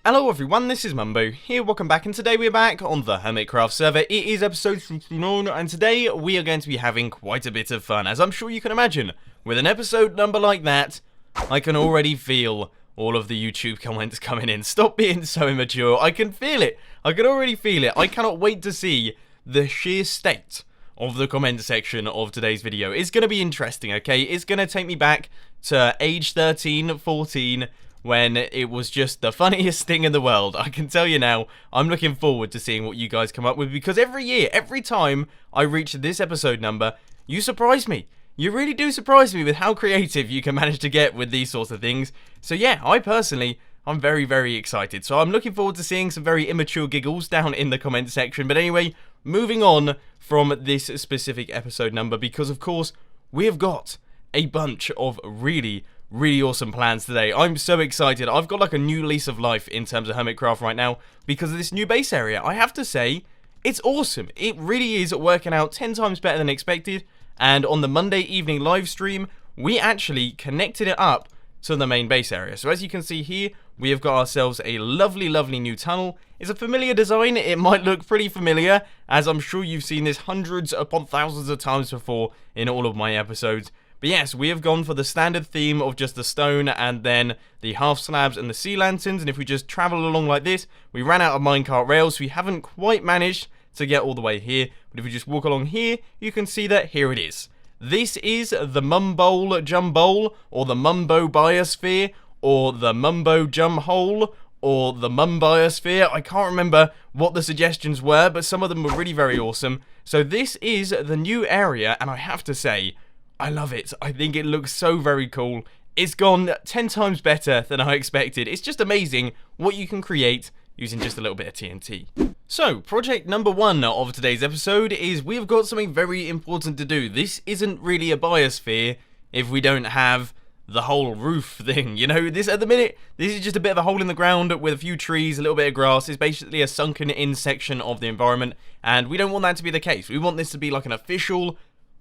Hello everyone, this is Mumbo here, welcome back, and today we're back on the Hermitcraft server. It is episode 59, and today we are going to be having quite a bit of fun, as I'm sure you can imagine. With an episode number like that, I can already feel all of the YouTube comments coming in. Stop being so immature, I can feel it, I can already feel it. I cannot wait to see the sheer state of the comment section of today's video. It's going to be interesting, okay? It's going to take me back to age 13, 14, when it was just the funniest thing in the world. I can tell you now, I'm looking forward to seeing what you guys come up with, because every year, every time I reach this episode number, you surprise me. You really do surprise me with how creative you can manage to get with these sorts of things. So yeah, I'm very, very excited. So I'm looking forward to seeing some very immature giggles down in the comment section. But anyway, moving on from this specific episode number, because of course, we have got a bunch of really awesome plans today. I'm so excited. I've got like a new lease of life in terms of Hermitcraft right now because of this new base area. I have to say, it's awesome. It really is working out 10 times better than expected. And on the Monday evening live stream, we actually connected it up to the main base area. So as you can see here, we have got ourselves a lovely new tunnel. It's a familiar design. It might look pretty familiar, as I'm sure you've seen this hundreds upon thousands of times before in all of my episodes. But yes, we have gone for the standard theme of just the stone and then the half slabs and the sea lanterns. And if we just travel along like this, we ran out of minecart rails, so we haven't quite managed to get all the way here. But if we just walk along here, you can see that here it is. This is the Mumbo Jumbo, or the Mumbo biosphere, or the Mumbo Jum Hole, or the Biosphere. I can't remember what the suggestions were, but some of them were really very awesome. So this is the new area, and I have to say, I love it. I think it looks so very cool. It's gone 10 times better than I expected. It's just amazing what you can create using just a little bit of TNT. So, project number 1 of today's episode is we've got something very important to do. This isn't really a biosphere if we don't have the whole roof thing. You know, this at the minute, this is just a bit of a hole in the ground with a few trees, a little bit of grass. It's basically a sunken in section of the environment, and we don't want that to be the case. We want this to be like an official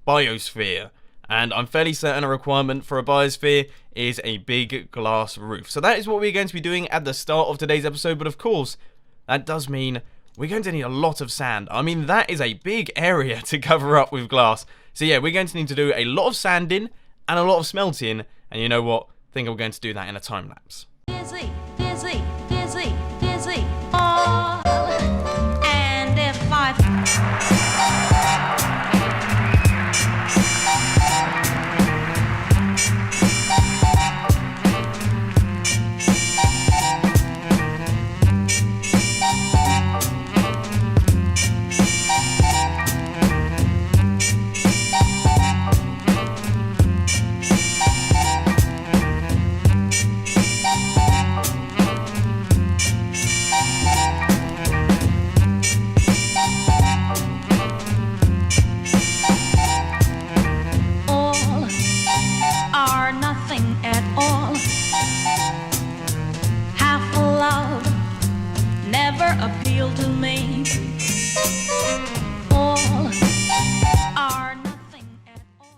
biosphere. And I'm fairly certain a requirement for a biosphere is a big glass roof. So that is what we're going to be doing at the start of today's episode. But of course, that does mean we're going to need a lot of sand. I mean, that is a big area to cover up with glass. So yeah, we're going to need to do a lot of sanding and a lot of smelting. And you know what? I think I'm going to do that in a time lapse. Busy. Oh, and if appeal to me. All are nothing at all.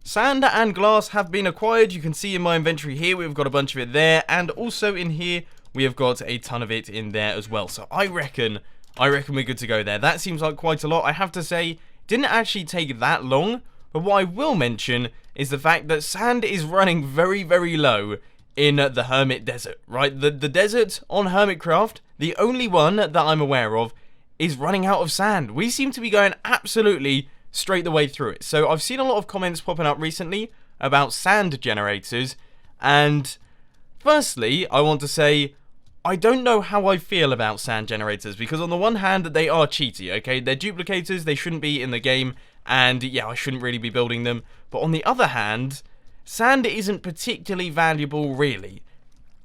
Sand and glass have been acquired. You can see in my inventory here, we've got a bunch of it there. And also in here, we have got a ton of it in there as well. So I reckon we're good to go there. That seems like quite a lot. I have to say, didn't actually take that long. But what I will mention is the fact that sand is running very low in the Hermit Desert, right? The desert on Hermitcraft, the only one that I'm aware of, is running out of sand. We seem to be going absolutely straight the way through it. So I've seen a lot of comments popping up recently about sand generators, and firstly, I want to say, I don't know how I feel about sand generators, because on the one hand, they are cheaty, okay? They're duplicators, they shouldn't be in the game, and yeah, I shouldn't really be building them. But on the other hand, sand isn't particularly valuable, really.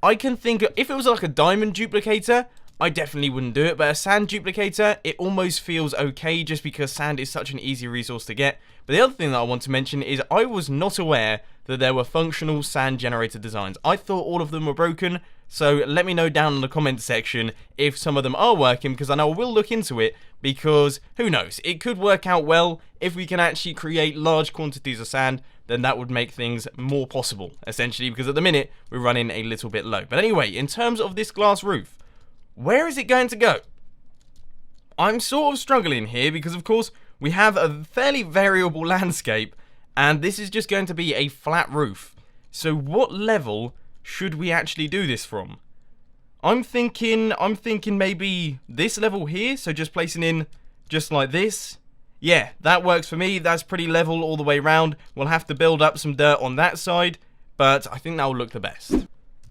I can think, if it was like a diamond duplicator, I definitely wouldn't do it, but a sand duplicator, it almost feels okay just because sand is such an easy resource to get. But the other thing that I want to mention is I was not aware that there were functional sand generator designs. I thought all of them were broken, so let me know down in the comment section if some of them are working, because I know I will look into it, because who knows, it could work out well if we can actually create large quantities of sand. Then that would make things more possible, essentially, because at the minute we're running a little bit low. But anyway, in terms of this glass roof, where is it going to go? I'm sort of struggling here because, of course, we have a fairly variable landscape, and this is just going to be a flat roof. So what level should we actually do this from? I'm thinking maybe this level here, so just placing in just like this. Yeah, that works for me. That's pretty level all the way around. We'll have to build up some dirt on that side, but I think that will look the best.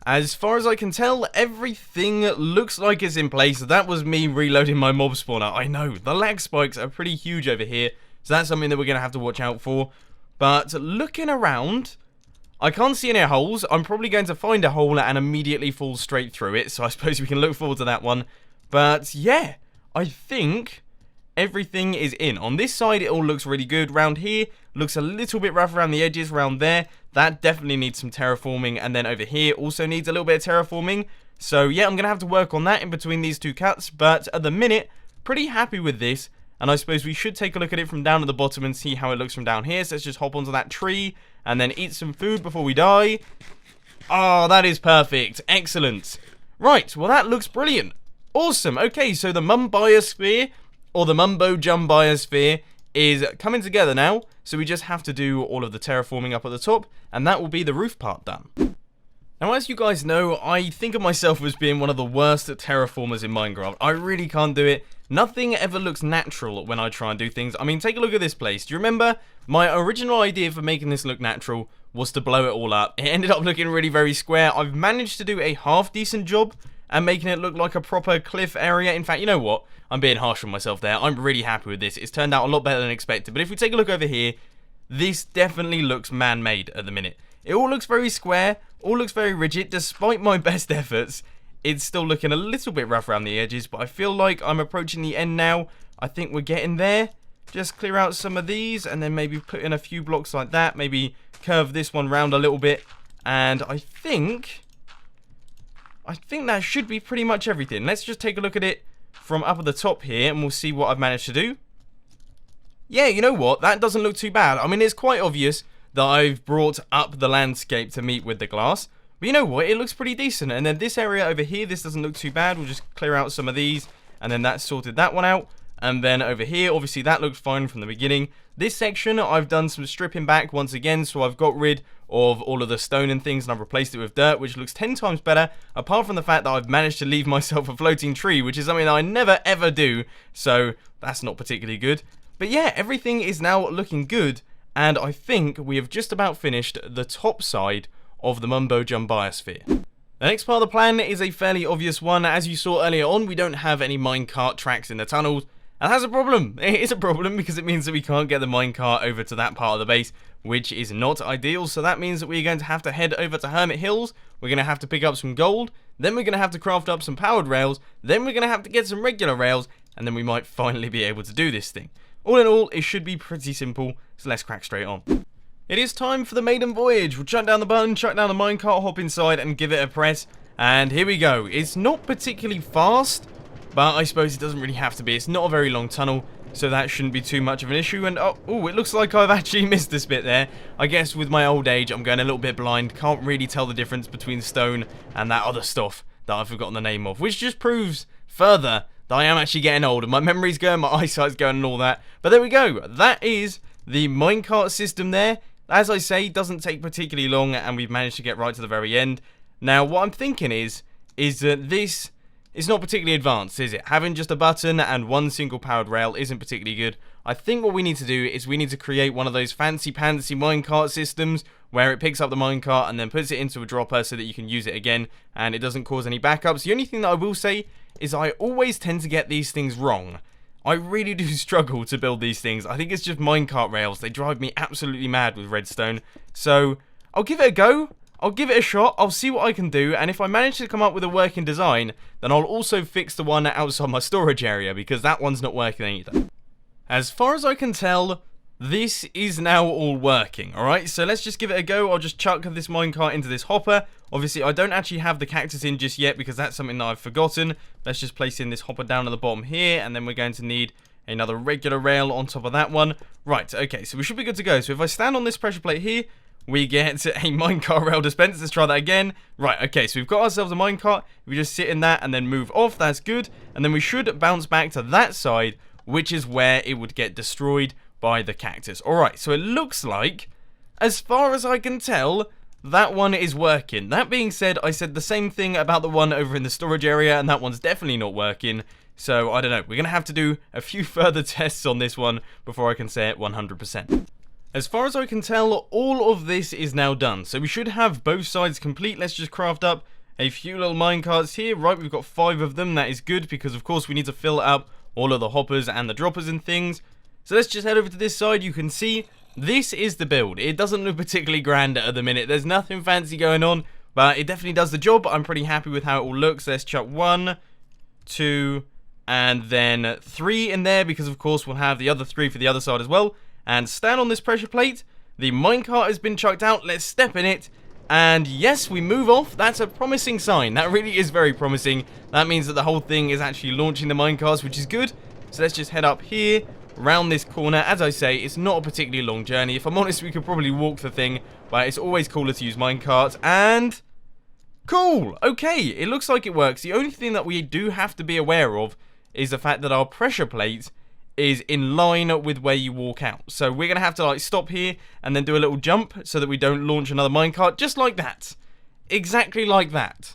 As far as I can tell, everything looks like it's in place. That was me reloading my mob spawner. I know, the lag spikes are pretty huge over here, so that's something that we're going to have to watch out for. But looking around, I can't see any holes. I'm probably going to find a hole and immediately fall straight through it, so I suppose we can look forward to that one. But yeah, I think everything is in. On this side, it all looks really good. Round here, looks a little bit rough around the edges. Around there, that definitely needs some terraforming. And then over here, also needs a little bit of terraforming. So yeah, I'm going to have to work on that in between these two cuts. But at the minute, pretty happy with this. And I suppose we should take a look at it from down at the bottom and see how it looks from down here. So let's just hop onto that tree and then eat some food before we die. Oh, that is perfect. Excellent. Right, well that looks brilliant. Awesome. Okay, so the biosphere, or the Mumbo biosphere, is coming together now. So we just have to do all of the terraforming up at the top, and that will be the roof part done. Now, as you guys know, I think of myself as being one of the worst at terraformers in Minecraft. I really can't do it. Nothing ever looks natural when I try and do things. I mean, take a look at this place. Do you remember my original idea for making this look natural was to blow it all up? It ended up looking really very square. I've managed to do a half decent job and making it look like a proper cliff area. In fact, you know what? I'm being harsh on myself there. I'm really happy with this. It's turned out a lot better than expected. But if we take a look over here, this definitely looks man-made at the minute. It all looks very square, all looks very rigid. Despite my best efforts, it's still looking a little bit rough around the edges, but I feel like I'm approaching the end now. I think we're getting there. Just clear out some of these and then maybe put in a few blocks like that. Maybe curve this one round a little bit. And I think that should be pretty much everything. Let's just take a look at it from up at the top here and we'll see what I've managed to do. Yeah, you know what? That doesn't look too bad. I mean, it's quite obvious that I've brought up the landscape to meet with the glass. But you know what? It looks pretty decent. And then this area over here, this doesn't look too bad. We'll just clear out some of these. And then that sorted that one out. And then over here, obviously that looked fine from the beginning. This section, I've done some stripping back once again. So I've got rid of all of the stone and things and I've replaced it with dirt, which looks 10 times better. Apart from the fact that I've managed to leave myself a floating tree, which is something that I never ever do. So that's not particularly good. But yeah, everything is now looking good. And I think we have just about finished the top side of the Mumbo biosphere. The next part of the plan is a fairly obvious one. As you saw earlier on, we don't have any minecart tracks in the tunnels. And that's a problem. It is a problem because it means that we can't get the minecart over to that part of the base, which is not ideal. So that means that we're going to have to head over to Hermit Hills. We're going to have to pick up some gold. Then we're going to have to craft up some powered rails. Then we're going to have to get some regular rails. And then we might finally be able to do this thing. All in all, it should be pretty simple. So let's crack straight on. It is time for the maiden voyage. We'll chuck down the button, chuck down the minecart, hop inside and give it a press. And here we go. It's not particularly fast, but I suppose it doesn't really have to be. It's not a very long tunnel, so that shouldn't be too much of an issue. And oh, it looks like I've actually missed this bit there. I guess with my old age, I'm going a little bit blind. Can't really tell the difference between stone and that other stuff that I've forgotten the name of, which just proves further that I am actually getting old. And my memory's going, my eyesight's going and all that. But there we go. That is the minecart system there. As I say, doesn't take particularly long, and we've managed to get right to the very end. Now, what I'm thinking is that this is not particularly advanced, is it? Having just a button and one single powered rail isn't particularly good. I think what we need to do is we need to create one of those fancy-pantsy minecart systems where it picks up the minecart and then puts it into a dropper so that you can use it again, and it doesn't cause any backups. The only thing that I will say is I always tend to get these things wrong. I really do struggle to build these things. I think it's just minecart rails. They drive me absolutely mad with redstone. So, I'll give it a go. I'll give it a shot. I'll see what I can do. And if I manage to come up with a working design, then I'll also fix the one outside my storage area, because that one's not working either. As far as I can tell, this is now all working, alright? So let's just give it a go. I'll just chuck this minecart into this hopper. Obviously, I don't actually have the cactus in just yet because that's something that I've forgotten. Let's just place in this hopper down at the bottom here, and then we're going to need another regular rail on top of that one. Right, okay, so we should be good to go. So if I stand on this pressure plate here, we get a minecart rail dispenser. Let's try that again. Right, okay, so we've got ourselves a minecart. We just sit in that and then move off. That's good. And then we should bounce back to that side, which is where it would get destroyed by the cactus. Alright, so it looks like, as far as I can tell, that one is working. That being said, I said the same thing about the one over in the storage area, and that one's definitely not working. So, I don't know. We're going to have to do a few further tests on this one before I can say it 100%. As far as I can tell, all of this is now done. So we should have both sides complete. Let's just craft up a few little minecarts here. Right, we've got 5 of them. That is good because, of course, we need to fill up all of the hoppers and the droppers and things. So let's just head over to this side. You can see this is the build. It doesn't look particularly grand at the minute. There's nothing fancy going on, but it definitely does the job. I'm pretty happy with how it all looks. Let's chuck 1, 2, and then 3 in there because, of course, we'll have the other 3 for the other side as well. And stand on this pressure plate. The minecart has been chucked out. Let's step in it. And yes, we move off. That's a promising sign. That really is very promising. That means that the whole thing is actually launching the minecarts, which is good. So let's just head up here, around this corner. As I say, it's not a particularly long journey. If I'm honest, we could probably walk the thing, but it's always cooler to use minecarts. And cool. Okay, it looks like it works. The only thing that we do have to be aware of is the fact that our pressure plate is in line with where you walk out. So we're going to have to like stop here and then do a little jump so that we don't launch another minecart, just like that. Exactly like that.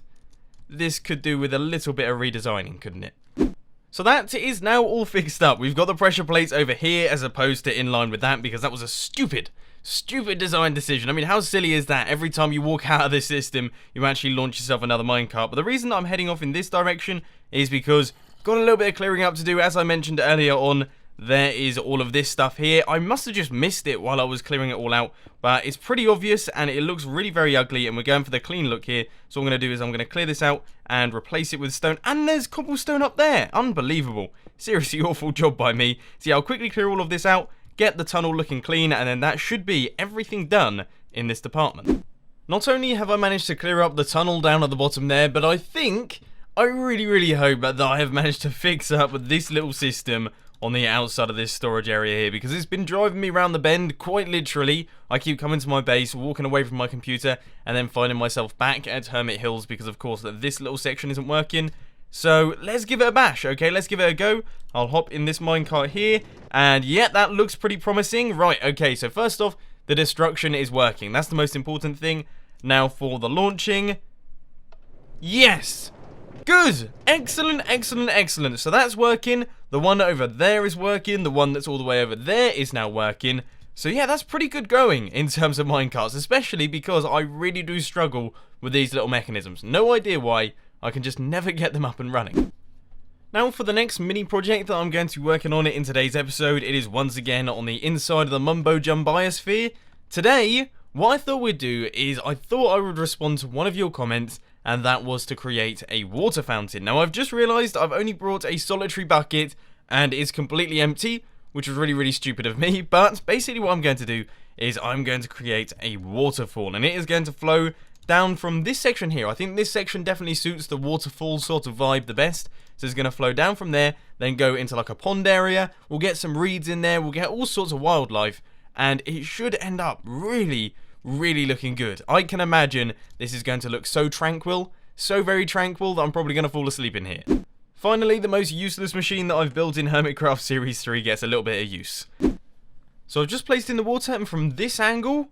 This could do with a little bit of redesigning, couldn't it? So that is now all fixed up. We've got the pressure plates over here as opposed to in line with that because that was a stupid design decision. I mean, how silly is that? Every time you walk out of this system, you actually launch yourself another minecart. But the reason that I'm heading off in this direction is because got a little bit of clearing up to do. As I mentioned earlier on, there is all of this stuff here. I must have just missed it while I was clearing it all out, but it's pretty obvious and it looks really very ugly, and we're going for the clean look here. So what I'm going to do is I'm going to clear this out and replace it with stone, and there's cobblestone up there. Unbelievable. Seriously, awful job by me. So yeah, I'll quickly clear all of this out, get the tunnel looking clean, and then that should be everything done in this department. Not only have I managed to clear up the tunnel down at the bottom there, but I really hope that I have managed to fix up this little system on the outside of this storage area here, because it's been driving me around the bend, quite literally. I keep coming to my base, walking away from my computer, and then finding myself back at Hermit Hills because, of course, this little section isn't working. So let's give it a bash, okay? Let's give it a go. I'll hop in this minecart here, and yeah, that looks pretty promising. Right, okay, so first off, the destruction is working. That's the most important thing. Now for the launching. Yes! Good! Excellent. So that's working. The one over there is working. The one that's all the way over there is now working. So yeah, that's pretty good going in terms of minecarts, especially because I really do struggle with these little mechanisms. No idea why. I can just never get them up and running. Now for the next mini project that I'm going to be working on in today's episode, it is once again on the inside of the Mumbo biosphere. Today, what I thought we'd do is I thought I would respond to one of your comments, and that was to create a water fountain. Now I've just realised I've only brought a solitary bucket and it's completely empty, which was really stupid of me, but basically what I'm going to do is I'm going to create a waterfall, and it is going to flow down from this section here. I think this section definitely suits the waterfall sort of vibe the best. So it's going to flow down from there, then go into like a pond area. We'll get some reeds in there, we'll get all sorts of wildlife, and it should end up really looking good. I can imagine this is going to look so tranquil, so very tranquil, that I'm probably going to fall asleep in here. Finally, the most useless machine that I've built in Hermitcraft Series 3 gets a little bit of use. So I've just placed in the water, and from this angle,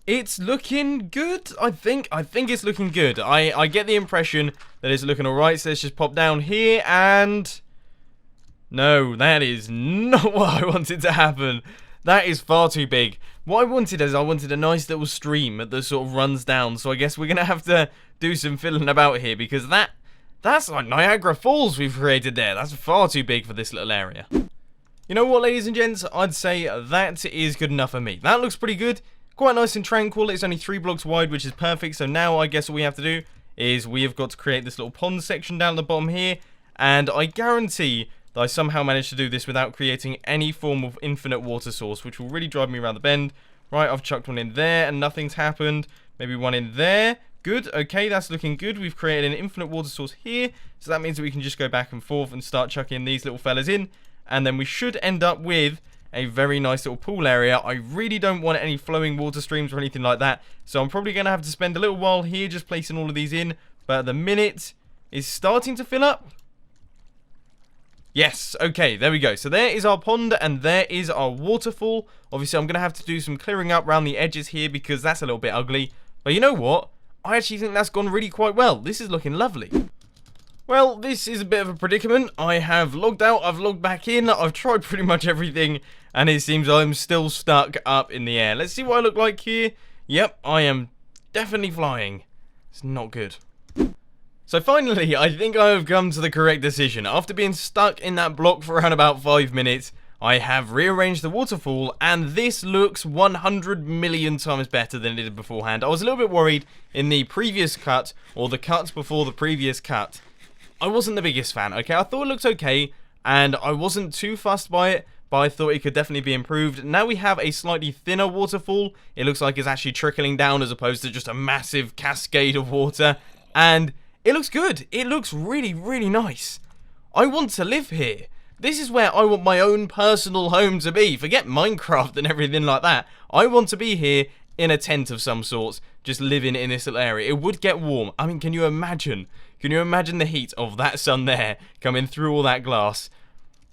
it's looking good, I think. It's looking good. I get the impression that it's looking alright, so let's just pop down here, and no, that is not what I wanted to happen. That is far too big. What I wanted is I wanted a nice little stream that sort of runs down, so I guess we're going to have to do some fiddling about here, because that's like Niagara Falls we've created there. That's far too big for this little area. You know what, ladies and gents? I'd say that is good enough for me. That looks pretty good. Quite nice and tranquil. It's only 3 blocks wide, which is perfect. So now I guess what we have to do is we have got to create this little pond section down at the bottom here, and I guarantee that I somehow managed to do this without creating any form of infinite water source, which will really drive me around the bend. Right, I've chucked one in there and nothing's happened. Maybe one in there. Good, okay, that's looking good. We've created an infinite water source here, so that means that we can just go back and forth and start chucking these little fellas in, and then we should end up with a very nice little pool area. I really don't want any flowing water streams or anything like that, so I'm probably going to have to spend a little while here just placing all of these in. But at the minute, it's starting to fill up. Yes, okay, there we go. So there is our pond, and there is our waterfall. Obviously, I'm going to have to do some clearing up around the edges here because that's a little bit ugly. But you know what? I actually think that's gone really quite well. This is looking lovely. Well, this is a bit of a predicament. I have logged out, I've logged back in, I've tried pretty much everything, and it seems I'm still stuck up in the air. Let's see what I look like here. Yep, I am definitely flying. It's not good. So finally, I think I have come to the correct decision. After being stuck in that block for around about 5 minutes, I have rearranged the waterfall, and this looks 100 million times better than it did beforehand. I was a little bit worried in the previous cut, or the cut before the previous cut. I wasn't the biggest fan, okay? I thought it looked okay, and I wasn't too fussed by it, but I thought it could definitely be improved. Now we have a slightly thinner waterfall. It looks like it's actually trickling down as opposed to just a massive cascade of water, and it looks good. It looks really, really nice. I want to live here. This is where I want my own personal home to be. Forget Minecraft and everything like that. I want to be here in a tent of some sort, just living in this little area. It would get warm. I mean, can you imagine? Can you imagine the heat of that sun there coming through all that glass?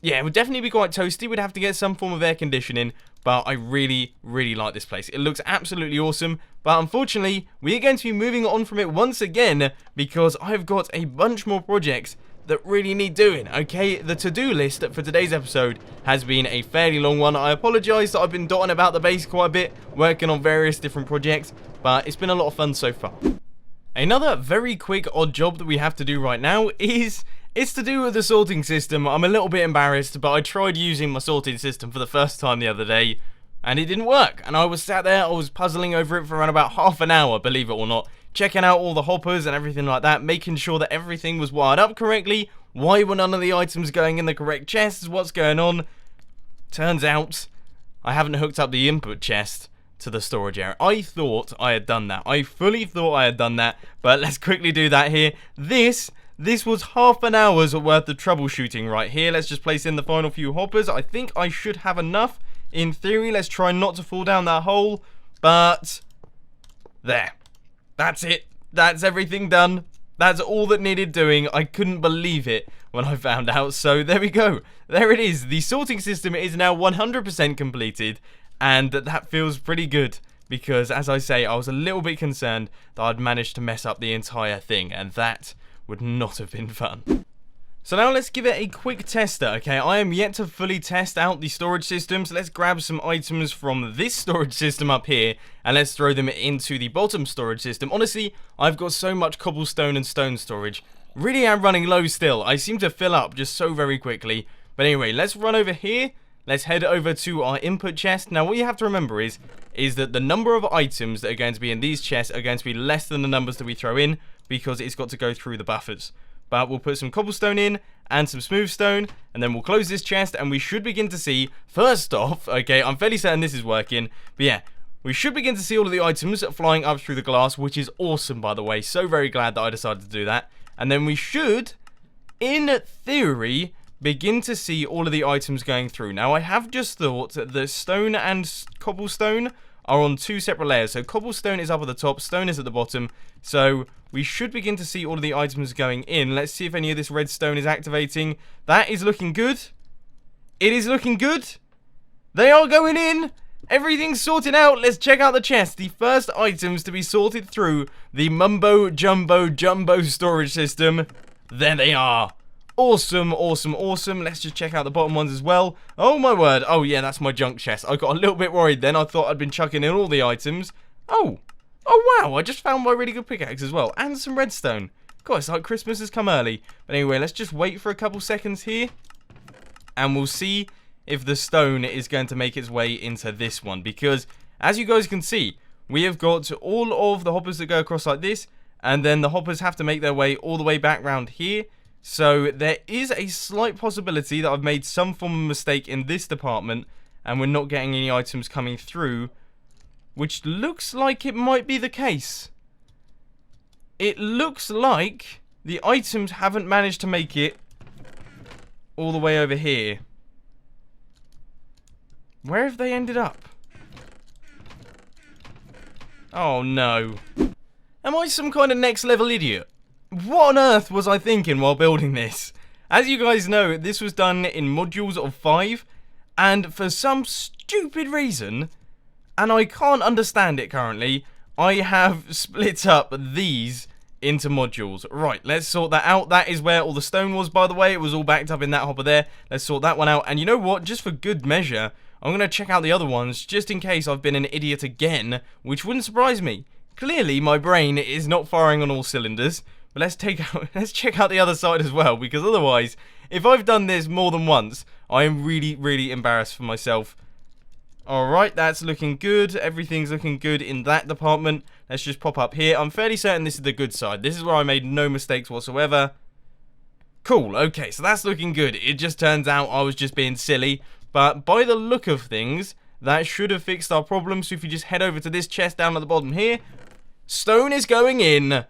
Yeah, it would definitely be quite toasty. We'd have to get some form of air conditioning, but I really, really like this place. It looks absolutely awesome, but unfortunately, we are going to be moving on from it once again because I've got a bunch more projects that really need doing, okay? The to-do list for today's episode has been a fairly long one. I apologise that I've been dotting about the base quite a bit, working on various different projects, but it's been a lot of fun so far. Another very quick odd job that we have to do right now is... it's to do with the sorting system. I'm a little bit embarrassed, but I tried using my sorting system for the first time the other day, and it didn't work. And I was sat there, I was puzzling over it for around about half an hour, believe it or not, checking out all the hoppers and everything like that, making sure that everything was wired up correctly. Why were none of the items going in the correct chests? What's going on? Turns out, I haven't hooked up the input chest to the storage area. I thought I had done that. I fully thought I had done that, but let's quickly do that here. This was half an hour's worth of troubleshooting right here. Let's just place in the final few hoppers. I think I should have enough. In theory, let's try not to fall down that hole. But, there. That's it. That's everything done. That's all that needed doing. I couldn't believe it when I found out. So, there we go. There it is. The sorting system is now 100% completed. And that feels pretty good. Because, as I say, I was a little bit concerned that I'd managed to mess up the entire thing. And that would not have been fun. So now let's give it a quick tester, okay? I am yet to fully test out the storage system, so let's grab some items from this storage system up here, and let's throw them into the bottom storage system. Honestly, I've got so much cobblestone and stone storage. Really am running low still. I seem to fill up just so very quickly. But anyway, let's run over here. Let's head over to our input chest. Now, what you have to remember is that the number of items that are going to be in these chests are going to be less than the numbers that we throw in, because it's got to go through the buffers. But we'll put some cobblestone in and some smooth stone, and then we'll close this chest, and we should begin to see, first off, okay, I'm fairly certain this is working, but yeah, we should begin to see all of the items flying up through the glass, which is awesome, by the way. So very glad that I decided to do that. And then we should, in theory, begin to see all of the items going through. Now, I have just thought that stone and cobblestone are on two separate layers. So cobblestone is up at the top, stone is at the bottom. So we should begin to see all of the items going in. Let's see if any of this redstone is activating. That is looking good. It is looking good. They are going in. Everything's sorted out. Let's check out the chest. The first items to be sorted through the Mumbo Jumbo storage system. There they are. Awesome, awesome, awesome. Let's just check out the bottom ones as well. Oh my word. Oh yeah, that's my junk chest. I got a little bit worried then. I thought I'd been chucking in all the items. Oh wow, I just found my really good pickaxe as well. And some redstone. God, it's like Christmas has come early. But anyway, let's just wait for a couple seconds here. And we'll see if the stone is going to make its way into this one. Because, as you guys can see, we have got all of the hoppers that go across like this. And then the hoppers have to make their way all the way back round here. So there is a slight possibility that I've made some form of mistake in this department. And we're not getting any items coming through. Which looks like it might be the case. It looks like the items haven't managed to make it all the way over here. Where have they ended up? Oh no. Am I some kind of next level idiot? What on earth was I thinking while building this? As you guys know, this was done in modules of 5, and for some stupid reason, and I can't understand it currently, I have split up these into modules. Right, let's sort that out. That is where all the stone was, by the way. It was all backed up in that hopper there. Let's sort that one out. And you know what? Just for good measure, I'm going to check out the other ones, just in case I've been an idiot again, which wouldn't surprise me. Clearly, my brain is not firing on all cylinders. But let's check out the other side as well, because otherwise, if I've done this more than once, I am really, really embarrassed for myself. Alright, that's looking good. Everything's looking good in that department. Let's just pop up here. I'm fairly certain this is the good side. This is where I made no mistakes whatsoever. Cool, okay, so that's looking good. It just turns out I was just being silly. But by the look of things, that should have fixed our problem. So if you just head over to this chest down at the bottom here, stone is going in.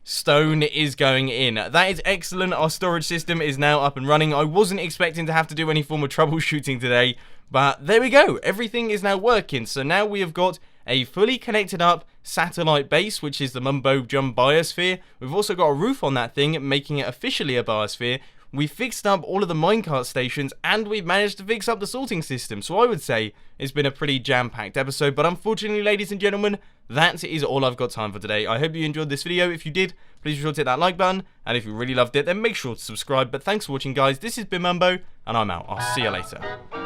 Stone is going in. That is excellent. Our storage system is now up and running. I wasn't expecting to have to do any form of troubleshooting today, but there we go. Everything is now working. So now we have got a fully connected up satellite base, which is the Mumbo biosphere. We've also got a roof on that thing, making it officially a biosphere. We fixed up all of the minecart stations, and we've managed to fix up the sorting system. So I would say it's been a pretty jam-packed episode, but unfortunately, ladies and gentlemen, that is all I've got time for today. I hope you enjoyed this video. If you did, please be sure to hit that like button, and if you really loved it, then make sure to subscribe. But thanks for watching, guys. This has been Mumbo, and I'm out. I'll see you later.